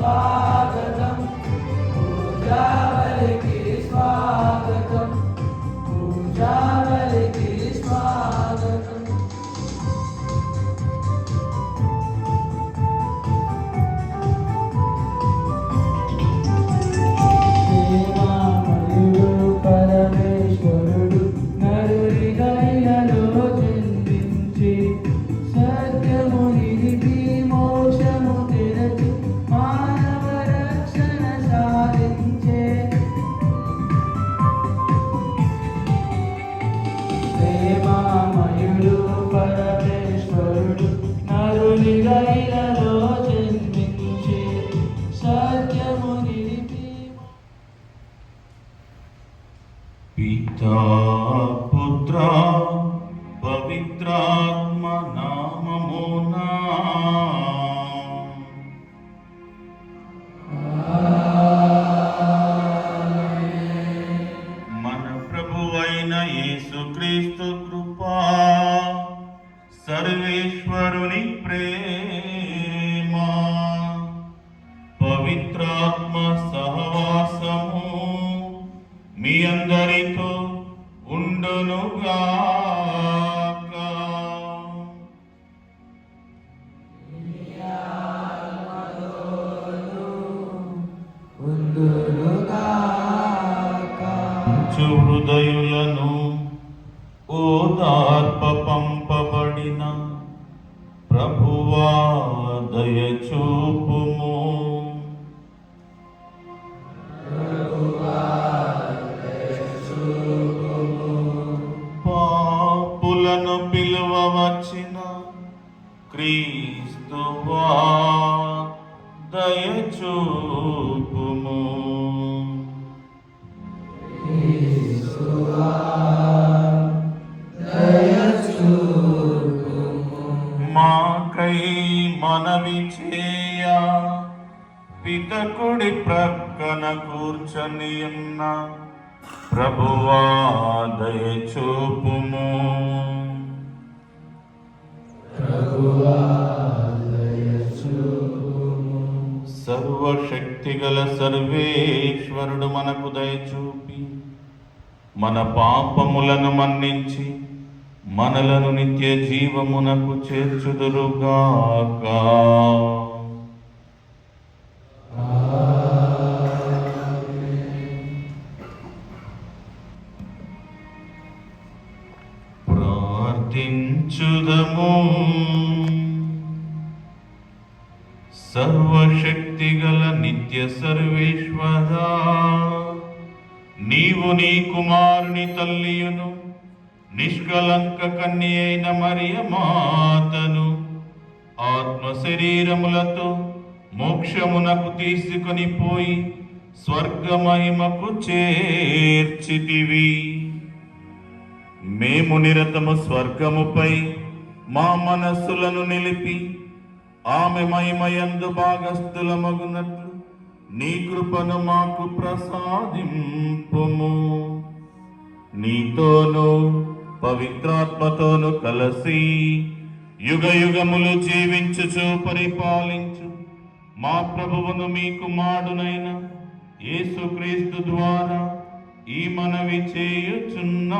స్వాగతం, పూజావళికి స్వాగతం, పూజావళికి స్వాగతం. పరమేశ్వరుడు నరుడిగైనలో జన్మించి సత్యము నిలిపి మోక్షము తెరచి మానవ రక్షణ సాధించే ప్రేమామయుడు పరమేశ్వరుడు నరుడిగైనలో జన్మించి సత్యము నిలిపి. పితా పుత్ర పవిత్రాత్మ నామమునా మన ప్రభువైన యేసుక్రీస్తు కృపా, సర్వేశ్వరుని ప్రేమ, పవిత్రాత్మ సహవాసము మీ అందరితో ఉండునుగాక. హృదయులను ఓదార్ప పంపబడిన ప్రభువా దయచూపుము. పాపులను పిలువవచ్చిన క్రీస్తువా దయచూపుము. మాకై మనవి చేయ పితకుడి ప్రక్కన కూర్చొని ఉన్న ప్రభువా దయచూపుము. సర్వశక్తిగల సర్వేశ్వరుడు మనకు దయచూపి మన పాపములను మన్నించి మనలను నిత్య జీవమునకు చేర్చుదురుగాక. ప్రార్థించుదము. సర్వశక్తిగల నిత్య సర్వేశ్వరా, నీవు నీ కుమారుని తల్లియును నిష్కలంక కన్య అయిన మరియ మాతను ఆత్మ శరీరములతో మోక్షమునకు తీసుకొని పోయి స్వర్గమహిమకు చేర్చితివి. మేము నిరతము స్వర్గముపై మా మనస్సులను నిలిపి ఆమె మహిమయందు భాగస్థులమగునట్లు నీ కృపను మాకు ప్రసాదింపుము. నీతోనూ పవిత్రాత్మతోను కలసి యుగ యుగములు జీవించుచు పరిపాలించు మా ప్రభువును మీ కుమారుడైన యేసుక్రీస్తు ద్వారా ఈ మనవి చేయుచున్నాము.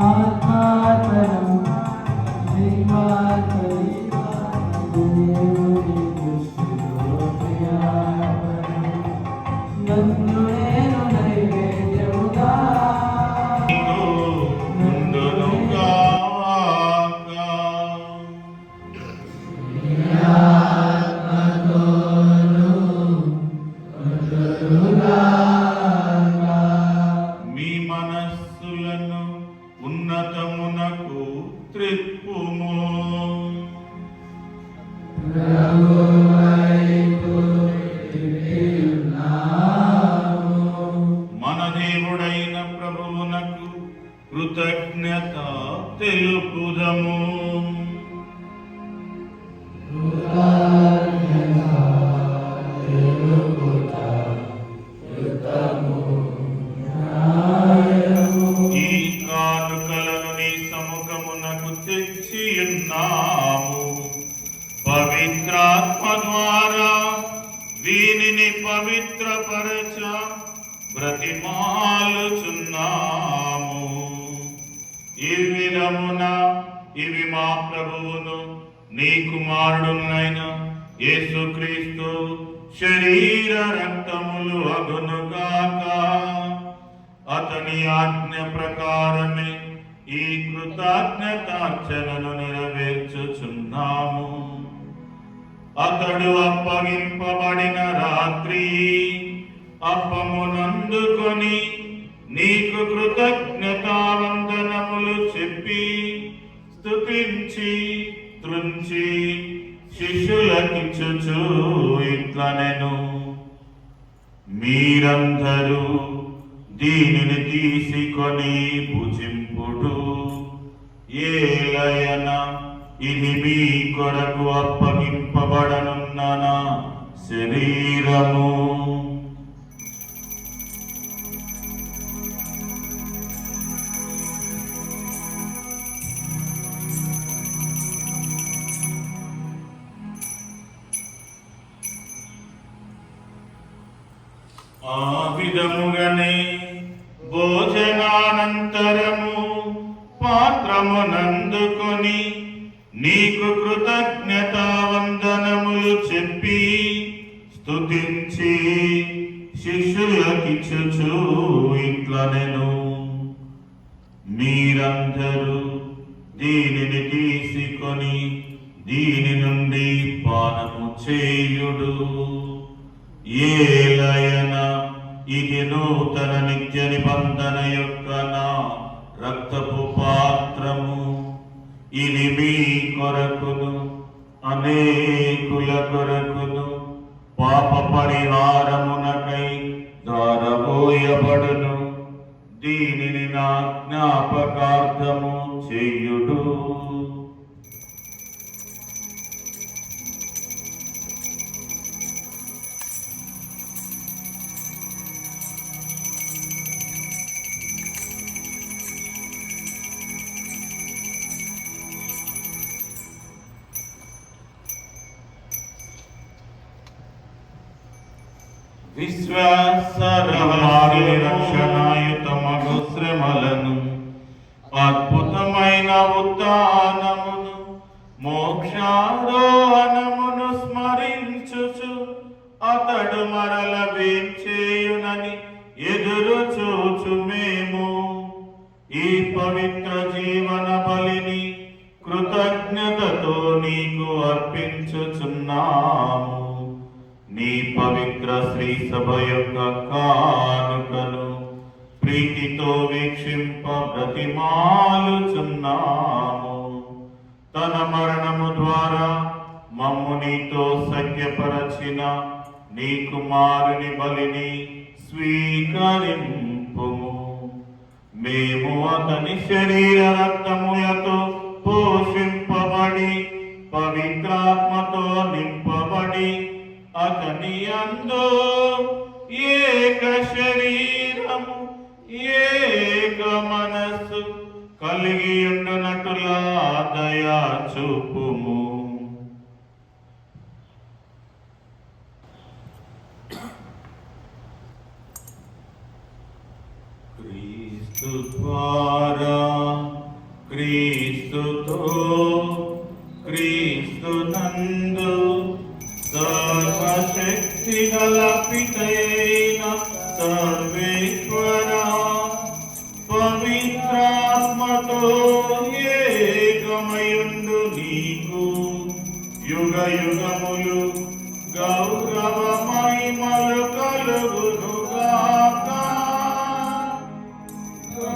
आत्मा త్రిప్పుము. మన దేవుడైన ప్రభువునకు కృతజ్ఞత తెలుపుదము. ఈ కానుకలను నీ సముఖమునకు తెచ్చియున్నాము. పవిత్రాత్మ ద్వారా వీనిని పవిత్రపరచ బ్రతిమాలుచున్నాము. ఈ విధమున ఇవి మా ప్రభువును నీ కుమారుడునైన యేసుక్రీస్తు శరీర రక్తములు అగునుగాక. అతని ఆజ్ఞ ప్రకారమే ఈ కృతజ్ఞతార్చనను నెరవేర్చుచున్నాము. అతడు అప్పగింపబడిన రాత్రి అప్పమునందుకొని నీకు కృతజ్ఞతావందనములు చెప్పి స్తుతించి త్రుంచి శిష్యులకిచ్చుచు ఇట్లనెను, మీరందరూ దీనిని తీసుకొని భుజింపుడు. ఏలయన ఇది మీ కొరకు అప్పగింపబడనున్న నా శరీరము. ఆ విధముగానే భోజనానంతరము పాత్రమునందుకొని నీకు కృతజ్ఞతావందనములు చెప్పి స్తుతించి శిష్యులకిచ్చుచు ఇట్లనెను, మీరందరూ దీనిని తీసుకొని దీని నుండి పానము చేయుడు. ఏలయన ఇది నూతన నిత్య నిబంధన యొక్క నా రక్తపు పాత్రము. ఇది మీ కొరకును అనేకుల కొరకును పాప పరిహారమునకై దారబోయబడును. దీనిని నా జ్ఞాపకార్థము చేయుడు. రక్షణాయుతమగు శ్రమలను, అద్భుతమైన ఉత్థానమును, మోక్షారోహణమును స్మరించుచు అతడు మరల వేంచేయునని ఎదురు చూచు మేము ఈ పవిత్ర జీవన బలిని కృతజ్ఞతతో నీకు అర్పించుచున్నాము. నీ పవిత్ర శ్రీ సభ యొక్క కానుకను ప్రీతితో వీక్షింప బ్రతిమాలుచున్నాము. తన మరణము ద్వారా మమ్ము నీతో సఖ్యపరచిన నీ కుమారుని బలిని స్వీకరింపుము. మేము అతని శరీర రక్తములతో పోషింపబడి పవిత్రాత్మతో నింపబడి అతని యందు ఏక శరీరము ఏక మనస్సు కలిగి ఉండునట్టులా దయా చూపుము. క్రీస్తు ద్వారా క్రీస్తుతో క్రీస్తు నందు సర్వశక్తి గల పితయైన సర్వేశ్వర పవిత్రాత్మతో ఏకమయుండు నీకు యుగ యుగములు గౌరవ మహిమలు కలుగునుగాక.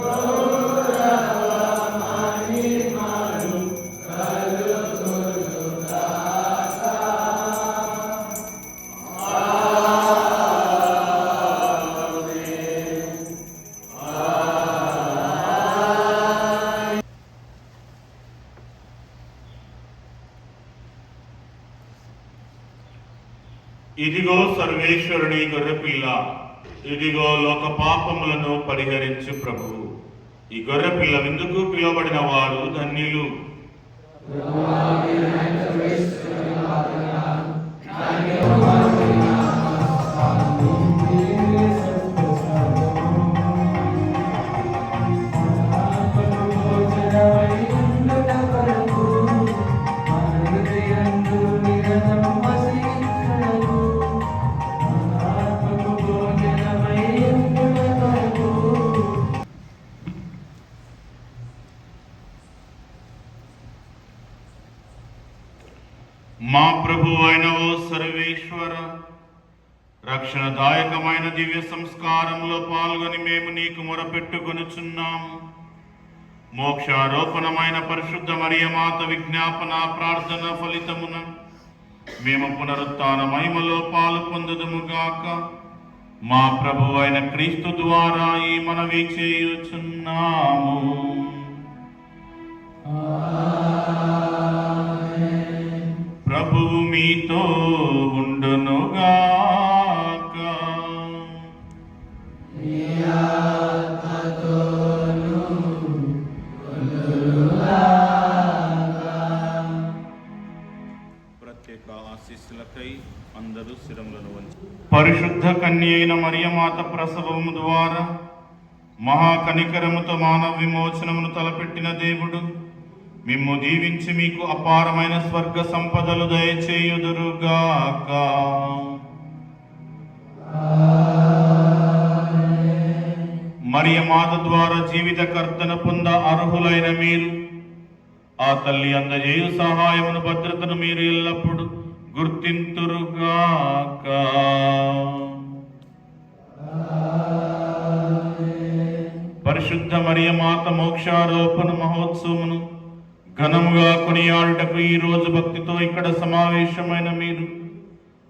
గౌరవ మహిమలు ఇదిగో సర్వేశ్వరుని గొర్రెపిల్ల, ఇదిగో లోక పాపములను పరిహరించు ప్రభువు. ఈ గొర్రెపిల్ల విందుకు పిలువబడిన వారు ధన్యులు. మా ప్రభు అయిన ఓ సర్వేశ్వర, రక్షణదాయకమైన దివ్య సంస్కారంలో పాల్గొని మేము నీకు మొరపెట్టుకొనుచున్నాము. మోక్షారోపణమైన పరిశుద్ధ మరియమాత విజ్ఞాపన ప్రార్థన ఫలితమున మేము పునరుత్థాన మహిమలో పాలు పొందుదుముగాక. మా ప్రభు అయిన క్రీస్తు ద్వారా ఈ మనవి చేయుచున్నాము. ప్రభువు మీతో ఉండునుగాక. ప్రత్యేక ఆశీస్సులకై అందరూ శిరములను వంచి. పరిశుద్ధ కన్య అయిన మరియమాత ప్రసవము ద్వారా మహాకనికరముతో మానవ విమోచనమును తలపెట్టిన దేవుడు మిమ్ము దీవించి మీకు అపారమైన స్వర్గ సంపదలు దయచేయుదురుగాక. మరియమాత ద్వారా జీవితకర్తన పొంద అర్హులైన మీరు ఆ తల్లి అందజేయు సహాయమును భద్రతను మీరు ఎల్లప్పుడూ గుర్తింతురుగాక. పరిశుద్ధ మరియమాత మోక్షారోపణ మహోత్సవమును ఘనముగా కొనియాడుటకు ఈ రోజు భక్తితో ఇక్కడ సమావేశమైన మీరు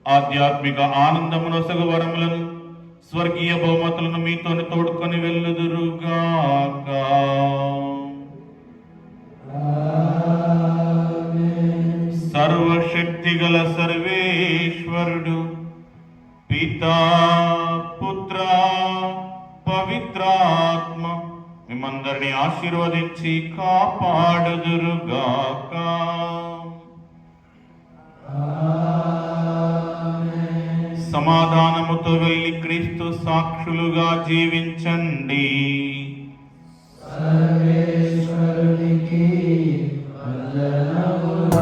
ఆధ్యాత్మిక ఆనందమునొసగు వరములను స్వర్గీయ బహుమతులను మీతోని తోడుకొని వెళ్ళుదురుగాక. సర్వశక్తిగల సర్వేశ్వరుడు పితా పుత్ర పవిత్రాత్మ మిమ్మందరిని ఆశీర్వదించి కాపాడుదురుగాక. సమాధానముతో వెళ్ళి క్రీస్తు సాక్షులుగా జీవించండి. సర్వేశ్వరునికి వందనములు.